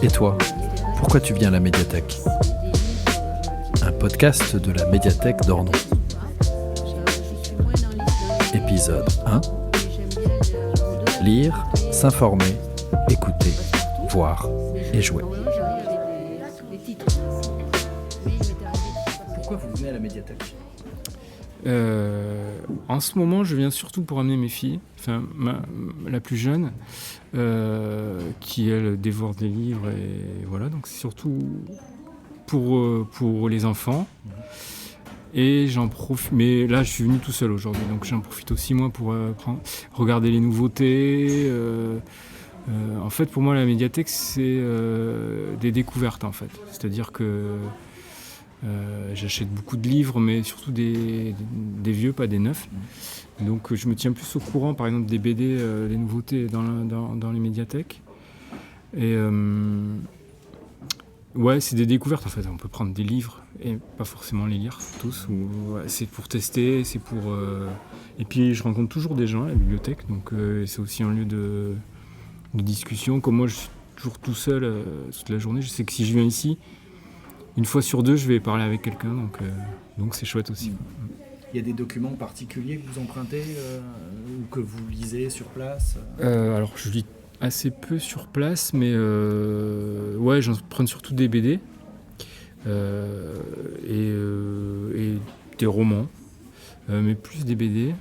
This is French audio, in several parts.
Et toi, pourquoi tu viens à la médiathèque ? Un podcast de la médiathèque d'Ornon. Épisode 1. Lire, s'informer, écouter, voir et jouer. Pourquoi vous venez à la médiathèque ? En ce moment, je viens surtout pour amener mes filles, la plus jeune, qui elle dévore des livres et voilà, donc c'est surtout pour les enfants. Et j'en profite, mais là je suis venu tout seul aujourd'hui, donc j'en profite aussi moi pour regarder les nouveautés. En fait, pour moi, la médiathèque, c'est des découvertes en fait, c'est-à-dire que j'achète beaucoup de livres, mais surtout des vieux, pas des neufs. Donc je me tiens plus au courant, par exemple, des BD, les nouveautés dans les médiathèques. Et ouais, c'est des découvertes en fait. On peut prendre des livres et pas forcément les lire tous. C'est pour tester, c'est pour. Et puis je rencontre toujours des gens à la bibliothèque, donc c'est aussi un lieu de discussion. Comme moi, je suis toujours tout seul toute la journée. Je sais que si je viens ici, une fois sur deux, je vais parler avec quelqu'un, donc c'est chouette aussi. Il y a des documents particuliers que vous empruntez ou que vous lisez sur place Alors, je lis assez peu sur place, mais ouais, j'emprunte surtout des BD et des romans, mais plus des BD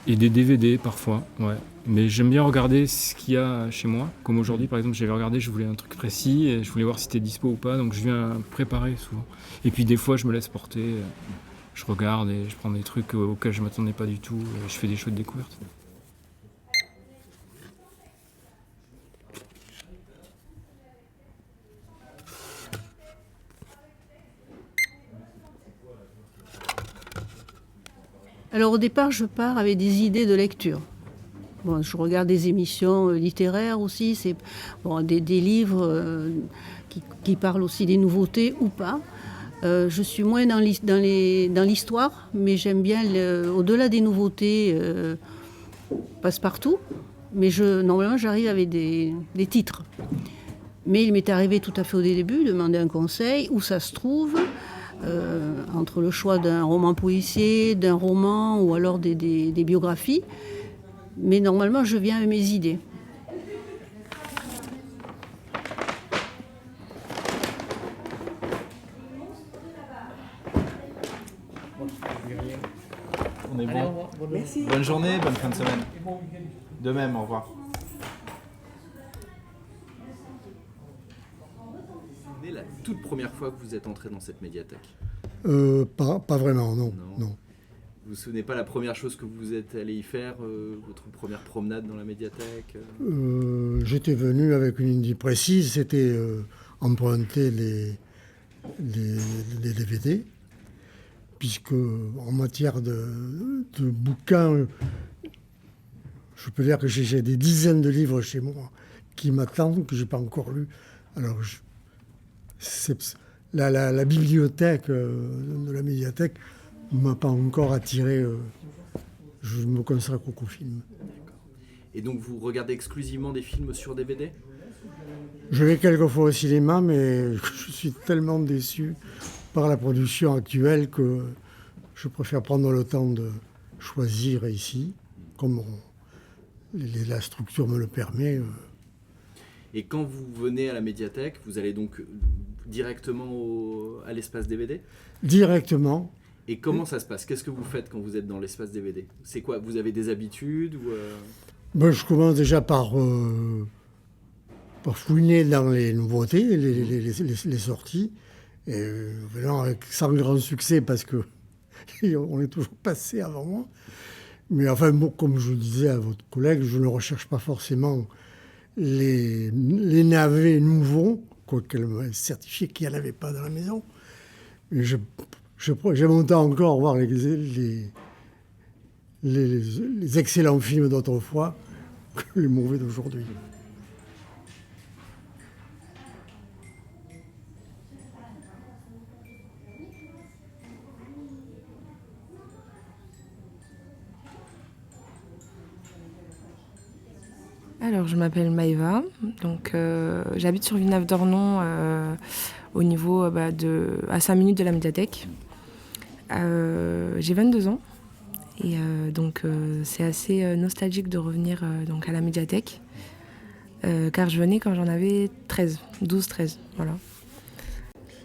et des DVD parfois, ouais. Mais j'aime bien regarder ce qu'il y a chez moi. Comme aujourd'hui, par exemple, j'avais regardé, je voulais un truc précis, et je voulais voir si c'était dispo ou pas, donc je viens préparer souvent. Et puis des fois, je me laisse porter, je regarde et je prends des trucs auxquels je ne m'attendais pas du tout, et je fais des chouettes découvertes. Alors au départ, je pars avec des idées de lecture. Bon, je regarde des émissions littéraires aussi, c'est des livres qui parlent aussi des nouveautés ou pas. Je suis moins dans l'histoire, mais j'aime bien, au-delà des nouveautés, passe-partout. Mais normalement, j'arrive avec des titres. Mais il m'est arrivé tout à fait au début de demander un conseil, où ça se trouve, entre le choix d'un roman policier, d'un roman ou alors des biographies. Mais normalement, je viens avec mes idées. On est bon. Allez, au revoir. Merci. Bonne journée, bonne fin de semaine. De même, au revoir. C'est la toute première fois que vous êtes entré dans cette médiathèque. Pas vraiment, non. Vous vous souvenez pas la première chose que vous êtes allé y faire, votre première promenade dans la médiathèque J'étais venu avec une idée précise, c'était emprunter les DVD, puisque en matière de bouquins, je peux dire que j'ai des dizaines de livres chez moi qui m'attendent, que je n'ai pas encore lus. Alors, la bibliothèque de la médiathèque ne m'a pas encore attiré. Je me consacre qu'aux films. Et donc vous regardez exclusivement des films sur DVD ? Je vais quelquefois au cinéma, mais je suis tellement déçu par la production actuelle que je préfère prendre le temps de choisir ici, comme la structure me le permet. Et quand vous venez à la médiathèque, vous allez donc directement à l'espace DVD ? Directement. Et comment ça se passe ? Qu'est-ce que vous faites quand vous êtes dans l'espace DVD ? C'est quoi ? Vous avez des habitudes ou Je commence déjà par fouiner dans les nouveautés, les sorties. Et sans grand succès parce que on est toujours passé avant moi. Mais enfin, comme je disais à votre collègue, je ne recherche pas forcément les navets nouveaux, quoiqu'elle m'a certifié qu'il n'y en avait pas dans la maison. Mais j'aime autant encore voir les excellents films d'autrefois que les mauvais d'aujourd'hui. Alors, je m'appelle Maëva, donc j'habite sur Villeneuve-d'Ornon, au niveau à 5 minutes de la médiathèque. J'ai 22 ans et donc c'est assez nostalgique de revenir donc à la médiathèque, car je venais quand j'en avais 12-13, voilà.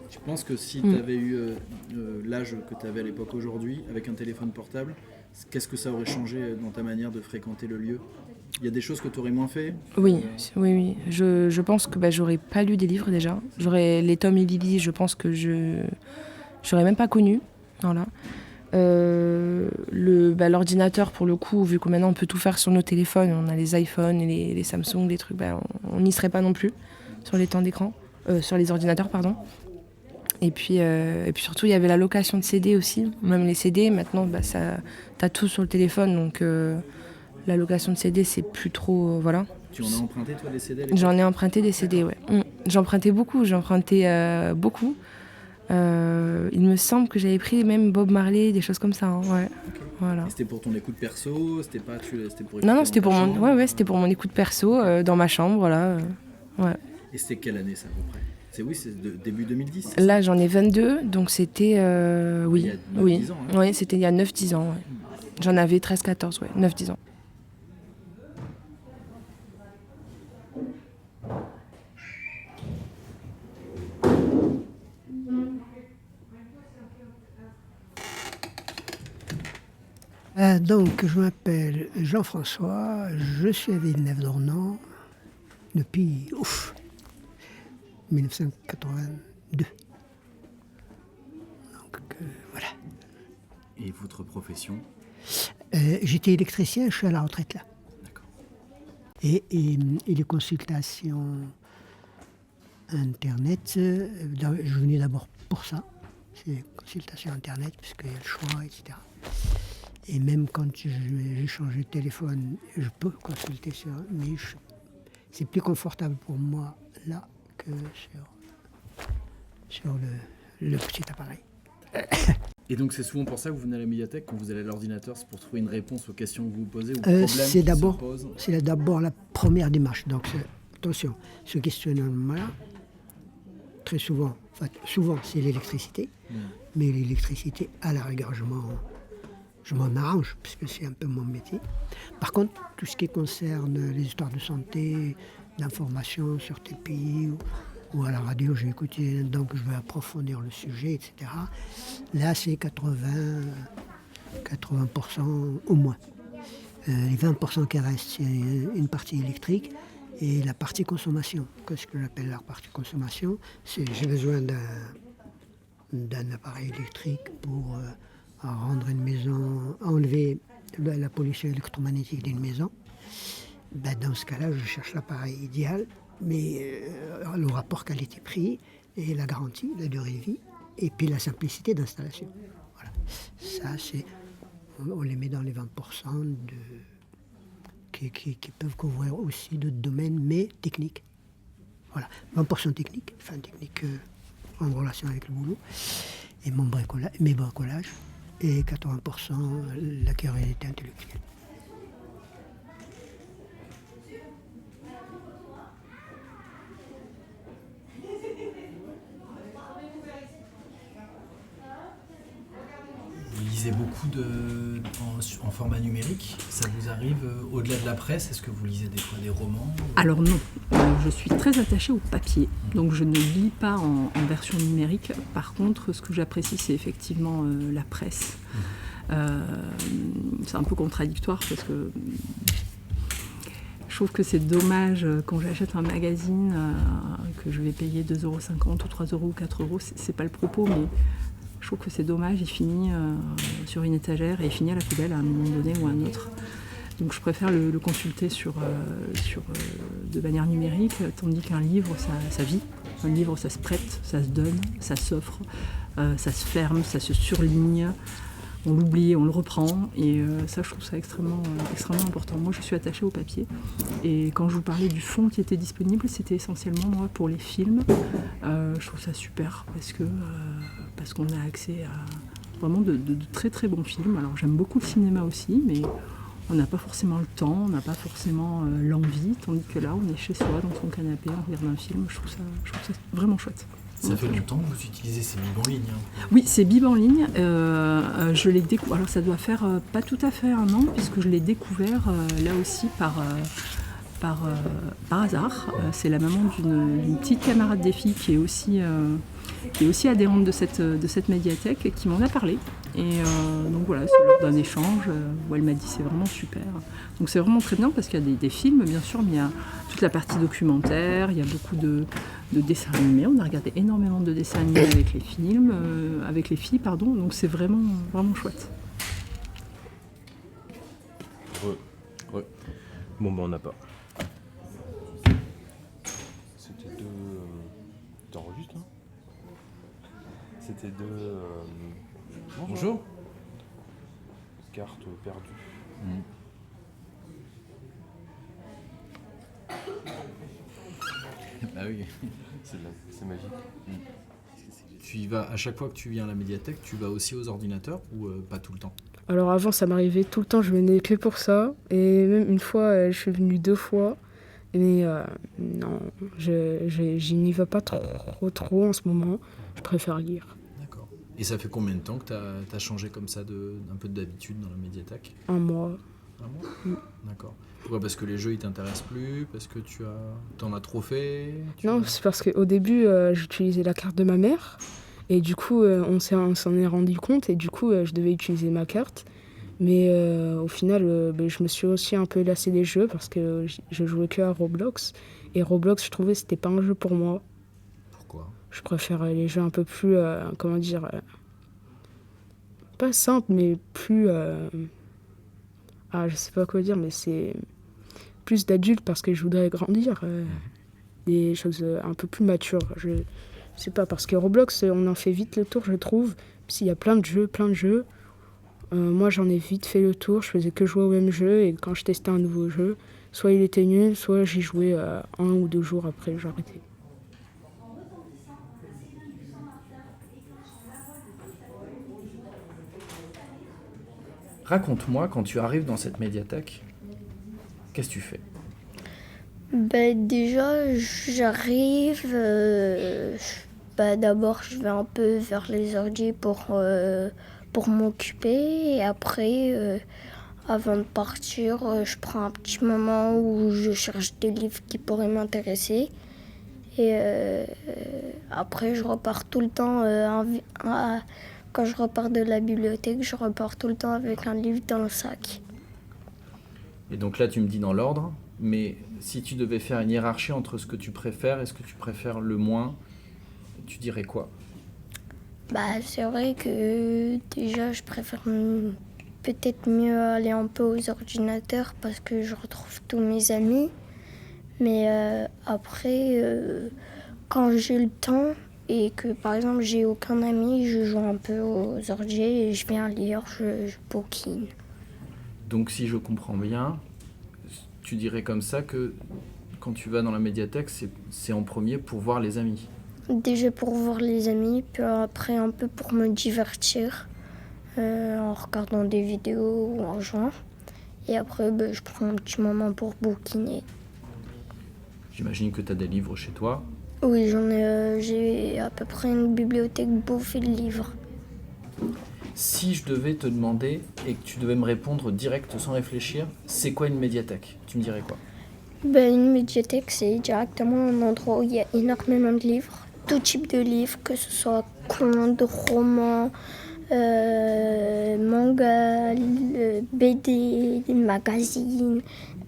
Tu penses que si tu avais eu l'âge que tu avais à l'époque aujourd'hui, avec un téléphone portable, qu'est-ce que ça aurait changé dans ta manière de fréquenter le lieu ? Il y a des choses que tu aurais moins fait ? Oui. Je pense que j'aurais pas lu des livres déjà. Les Tom et Lily, je pense que j'aurais même pas connu. Voilà. L'ordinateur, pour le coup, vu que maintenant on peut tout faire sur nos téléphones, on a les iPhones et les Samsung, les trucs, on n'y serait pas non plus sur les temps d'écran, sur les ordinateurs, pardon. Et puis surtout, il y avait la location de CD aussi. Même les CD, maintenant, t'as tout sur le téléphone, donc la location de CD, c'est plus trop... voilà. Tu en as emprunté, toi, des CD à l'époque ? J'en ai emprunté des CD, ouais. J'empruntais beaucoup. Beaucoup. Il me semble que j'avais pris même Bob Marley, des choses comme ça. Hein, ouais. Okay. Voilà. Et c'était pour ton écoute perso ? C'était pour Non, c'était pour c'était pour mon écoute perso, dans ma chambre, voilà. Ouais. Et c'était quelle année, ça, à peu près ? C'est début 2010 ? Là, j'en ai 22, donc c'était... Il y a 9-10 ans, hein. Oui, c'était il y a 9-10 ans, ouais. J'en avais 13-14, ouais, 9-10 ans. Donc, je m'appelle Jean-François, je suis à Villeneuve-d'Ornon depuis 1982. Donc, voilà. Et votre profession ? J'étais électricien, je suis à la retraite là. D'accord. Et les consultations Internet, je venais d'abord pour ça, c'est les consultations Internet, puisqu'il y a le choix, etc. Et même quand j'ai changé de téléphone, je peux consulter mais c'est plus confortable pour moi là que sur le petit appareil. Et donc c'est souvent pour ça que vous venez à la médiathèque, quand vous allez à l'ordinateur, c'est pour trouver une réponse aux questions que vous vous posez, aux problèmes qui se posent ? C'est d'abord la première démarche. Donc attention, ce questionnement-là, très souvent, souvent c'est l'électricité, mais l'électricité, à la rigueur, je m'en arrange, puisque c'est un peu mon métier. Par contre, tout ce qui concerne les histoires de santé, d'information sur tel pays, ou à la radio, j'ai écouté, donc je vais approfondir le sujet, etc. Là, c'est 80% au moins. Les 20% qui restent, c'est une partie électrique et la partie consommation. Qu'est-ce que j'appelle la partie consommation ? C'est j'ai besoin d'un appareil électrique pour rendre une maison, enlever la pollution électromagnétique d'une maison. Dans ce cas-là, je cherche l'appareil idéal, mais le rapport qualité-prix et la garantie, la durée de vie, et puis la simplicité d'installation. Voilà. Ça, on les met dans les 20% qui peuvent couvrir aussi d'autres domaines, mais techniques. Voilà, 20% technique, en relation avec le boulot, et mes bricolages, et 80% la curiosité intellectuelle. Vous lisez beaucoup en format numérique. Ça vous arrive au-delà de la presse ? Est-ce que vous lisez des fois des romans ? Alors non, je suis très attachée au papier, donc je ne lis pas en version numérique. Par contre, ce que j'apprécie, c'est effectivement la presse. C'est un peu contradictoire parce que je trouve que c'est dommage quand j'achète un magazine que je vais payer 2,50 € ou 3 € ou 4 €, c'est pas le propos, mais je trouve que c'est dommage, il finit sur une étagère et il finit à la poubelle à un moment donné ou à un autre. Donc je préfère le consulter de manière numérique, tandis qu'un livre, ça vit. Un livre, ça se prête, ça se donne, ça s'offre, ça se ferme, ça se surligne. On l'oublie, on le reprend, et ça, je trouve ça extrêmement important. Moi, je suis attachée au papier, et quand je vous parlais du fonds qui était disponible, c'était essentiellement, moi, pour les films. Je trouve ça super, parce qu'on a accès à vraiment de très très bons films. Alors, j'aime beaucoup le cinéma aussi, mais on n'a pas forcément le temps, on n'a pas forcément l'envie, tandis que là, on est chez soi, dans son canapé, on regarde un film. Je trouve ça vraiment chouette. Ça fait longtemps que vous utilisez ces bibs en ligne. Oui, c'est Bib en ligne. Je l'ai découvert. Alors ça doit faire pas tout à fait 1 an, puisque je l'ai découvert là aussi par hasard. C'est la maman d'une petite camarade des filles qui est aussi adhérente de cette médiathèque et qui m'en a parlé. Et donc voilà, c'est lors d'un échange où elle m'a dit c'est vraiment super. Donc c'est vraiment très bien parce qu'il y a des films bien sûr, mais il y a toute la partie documentaire, il y a beaucoup de dessins animés. On a regardé énormément de dessins animés avec les filles, donc c'est vraiment, vraiment chouette. Ouais. Bon on n'a pas. C'était deux... T'enregistres hein. C'était deux... Bonjour. Cartes perdues. Bah oui. C'est magique. Tu y vas, à chaque fois que tu viens à la médiathèque, tu vas aussi aux ordinateurs ou pas tout le temps? Alors avant, ça m'arrivait tout le temps, je venais que pour ça. Et même une fois, je suis venue 2 fois. Mais non, j'y n'y vais pas trop en ce moment. Je préfère lire. D'accord. Et ça fait combien de temps que tu as changé comme ça un peu d'habitude dans la médiathèque? 1 mois. 1 mois? D'accord. Pourquoi? Parce que les jeux ils t'intéressent plus? Parce que t'en as trop fait? Non, c'est parce qu'au début, j'utilisais la carte de ma mère. Et du coup, on s'en est rendu compte. Et du coup, je devais utiliser ma carte. Mais au final, je me suis aussi un peu lassé des jeux parce que je jouais que à Roblox. Et Roblox, je trouvais que c'était pas un jeu pour moi. Pourquoi? Je préfère les jeux un peu plus, pas simples, mais plus... je sais pas quoi dire, mais c'est plus d'adultes parce que je voudrais grandir. Des choses un peu plus matures. Je sais pas, parce que Roblox, on en fait vite le tour, je trouve. S'il y a plein de jeux. Moi, j'en ai vite fait le tour. Je faisais que jouer au même jeu. Et quand je testais un nouveau jeu, soit il était nul, soit j'y jouais 1 ou 2 jours après, j'arrêtais. Raconte-moi, quand tu arrives dans cette médiathèque, qu'est-ce que tu fais? Déjà, j'arrive. D'abord, je vais un peu vers les ordi pour m'occuper. Et après, avant de partir, je prends un petit moment où je cherche des livres qui pourraient m'intéresser. Et après, je repars tout le temps. Quand je repars de la bibliothèque, je repars tout le temps avec un livre dans le sac. Et donc là, tu me dis dans l'ordre, mais si tu devais faire une hiérarchie entre ce que tu préfères et ce que tu préfères le moins, tu dirais quoi? C'est vrai que déjà, je préfère peut-être mieux aller un peu aux ordinateurs parce que je retrouve tous mes amis. Mais après, quand j'ai le temps et que, par exemple, j'ai aucun ami, je joue un peu aux ordi et je viens lire, je bouquine. Donc si je comprends bien, tu dirais comme ça que quand tu vas dans la médiathèque, c'est en premier pour voir les amis? Déjà pour voir les amis, puis après un peu pour me divertir en regardant des vidéos ou en jouant. Et après, je prends un petit moment pour bouquiner. J'imagine que tu as des livres chez toi. Oui, j'ai à peu près une bibliothèque bouffée de livres. Si je devais te demander et que tu devais me répondre direct sans réfléchir, c'est quoi une médiathèque? Tu me dirais quoi? Une médiathèque, c'est directement un endroit où il y a énormément de livres, tout type de livres, que ce soit contes, romans, mangas, BD, magazines,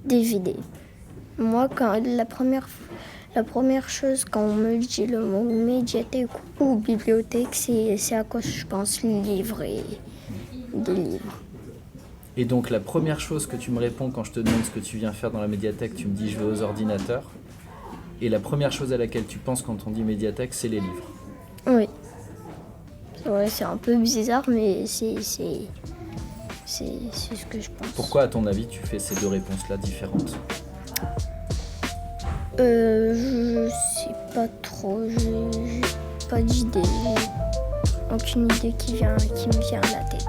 DVD. Moi, la première chose quand on me dit le mot médiathèque ou bibliothèque, c'est à quoi je pense, livres et des livres. Et donc la première chose que tu me réponds quand je te demande ce que tu viens faire dans la médiathèque, tu me dis je vais aux ordinateurs. Et la première chose à laquelle tu penses quand on dit médiathèque, c'est les livres. Oui. Ouais, c'est un peu bizarre, mais c'est ce que je pense. Pourquoi, à ton avis, tu fais ces deux réponses-là différentes? Je sais pas trop, j'ai pas d'idée. Aucune idée qui me vient à la tête.